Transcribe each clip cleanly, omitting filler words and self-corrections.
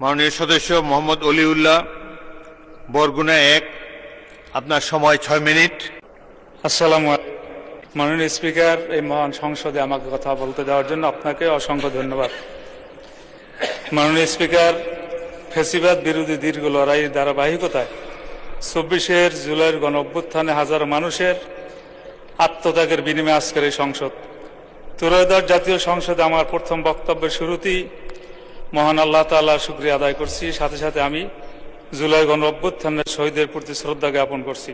মাননীয় সদস্য মোহাম্মদ অলিউল্লাহ, বরগুনা 1, আপনার সময় 6 মিনিট। আসসালামু আলাইকুম। মাননীয় স্পিকার, এই মহান সংসদে আমাকে কথা বলতে দেওয়ার জন্য আপনাকে অসংখ্য ধন্যবাদ। মাননীয় স্পিকার, ফ্যাসিবাদ বিরোধী দীর্ঘ লড়াইয়ের ধারাবাহিকতায় 24 জুলাইয়ের গণ অভ্যুত্থানে হাজারো মানুষের আত্মত্যাগের বিনিময়ে আজকের এই সংসদ, ত্রয়োদশ জাতীয় সংসদে আমার প্রথম বক্তব্যের শুরুতেই মহান আল্লাহ তাআলার শুকরিয়া আদায় করছি। সাথে সাথে আমি জুলাই গণ অভ্যুত্থানের শহীদের প্রতি শ্রদ্ধা জ্ঞাপন করছি,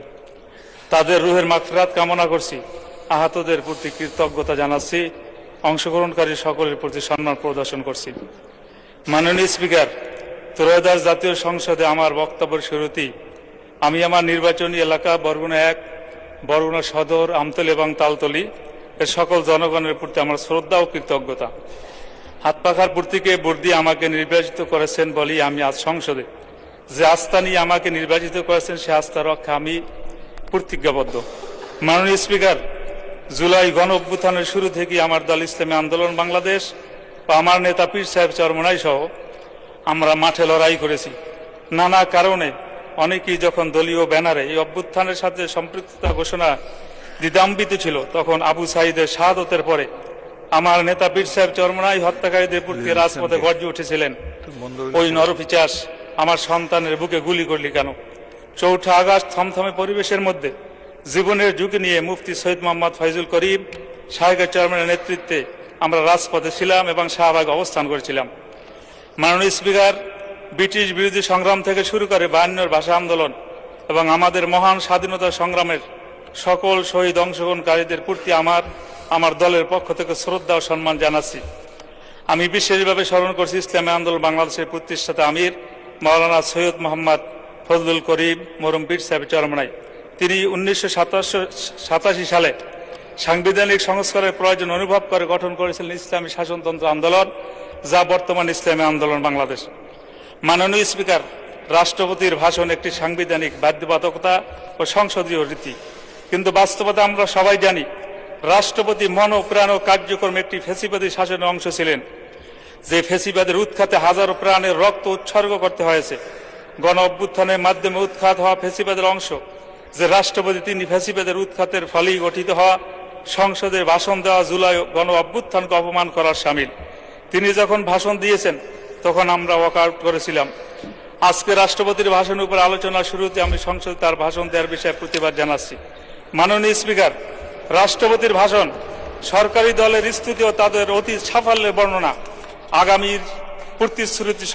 তাদের রুহের মাগফিরাত কামনা করছি, আহতদের প্রতি কৃতজ্ঞতা জানাচ্ছি, অংশগ্রহণকারী সকলের প্রতি সম্মান প্রদর্শন করছি। মাননীয় স্পিকার, ত্রয়োদশ জাতীয় সংসদে আমার বক্তব্যের শুরুতেই আমি আমার নির্বাচনী এলাকা বরগুনা 1, বরগুনা সদর, আমতলী এবং তালতলী এর সকল জনগণের প্রতি আমার শ্রদ্ধা ও কৃতজ্ঞতা। হাত পাখার প্রতীকে ভোট দিয়ে আমাকে নির্বাচিত করেছেন বলেই আমি আজ সংসদে যে আস্থা নিয়ে আমাকে নির্বাচিত করেছেন সে আস্থা রক্ষা আমি প্রতিজ্ঞাবদ্ধ। মাননীয় স্পিকার, জুলাই গণ অভ্যুত্থানের শুরু থেকে আমার দল ইসলামী আন্দোলন বাংলাদেশ বা আমার নেতা পীর সাহেব চরমনাই সহ আমরা মাঠে লড়াই করেছি। নানা কারণে অনেকেই যখন দলীয় ব্যানারে এই অভ্যুত্থানের সাথে সম্পৃক্ততা ঘোষণা দ্বিধান্বিত ছিল, তখন আবু সাঈদের শাহাদতের পরে আমার নেতা পীর সাহেব চরমনাই হত্যাকারীদের প্রতি রাজপথে গর্জে উঠেছিলেন, ওই নরপিচাস আমার সন্তানের বুকে গুলি করলি কেন? 4 আগস্ট থমথমে পরিবেশের মধ্যে জীবনের ঝুঁকি নিয়ে মুফতি সৈয়দ মোহাম্মদ ফয়জুল করিম সাহেবের চেয়ারম্যানের নেতৃত্বে আমরা রাজপথে ছিলাম এবং শাহবাগে অবস্থান করেছিলাম। মাননীয় স্পিকার, ব্রিটিশ বিরোধী সংগ্রাম থেকে শুরু করে 52 ভাষা আন্দোলন এবং আমাদের মহান স্বাধীনতা সংগ্রামের সকল শহীদ অংশগ্রহণকারীদের প্রতি আমার দলের পক্ষ থেকে শ্রদ্ধা ও সম্মান জানাচ্ছি। আমি বিশেষভাবে স্মরণ করছি ইসলামী আন্দোলন বাংলাদেশের প্রতিষ্ঠাতা আমির মাওলানা সৈয়দ মোহাম্মদ ফজলুল করিম মরহুম পীর সাহেব চরমনাই। তিনি 1987 সালে সাংবিধানিক সংস্কারের প্রয়োজন অনুভব করে গঠন করেছিলেন ইসলামী শাসনতন্ত্র আন্দোলন, যা বর্তমান ইসলামী আন্দোলন বাংলাদেশ। মাননীয় স্পিকার, রাষ্ট্রপতির ভাষণ একটি সাংবিধানিক বাধ্যবাধকতা ও সংসদীয় রীতি, কিন্তু বাস্তবতা আমরা সবাই জানি রাষ্ট্রপতি মন ও প্রাণ ও কার্যক্রমে একটি ফ্যাসিবাদী শাসনের অংশ ছিলেন, যে ফ্যাসিবাদের উৎখাতে হাজারো প্রাণের রক্ত উৎসর্গ করতে হয়েছে। গণ অভ্যুত্থানের মাধ্যমে উৎখাত হওয়া ফ্যাসিবাদের অংশ যে রাষ্ট্রপতি, তিনি ফ্যাসিবাদের উৎখাতের ফলেই গঠিত হওয়া সংসদে ভাষণ দেওয়া জুলাই গণ অভ্যুত্থানকে অপমান করার শামিল। তিনি যখন ভাষণ দিয়েছেন তখন আমরা ওয়াকআউট করেছিলাম। আজকে রাষ্ট্রপতির ভাষণের উপর আলোচনার শুরুতে আমি সংসদে তার ভাষণ দেওয়ার বিষয়ে প্রতিবাদ জানাচ্ছি। মাননীয় স্পিকার, রাষ্ট্রপতির ভাষণ সরকারি দলের স্থিতি ও তাদের অতীত সাফল্যের বর্ণনা, আগামীর প্রতিশ্রুতি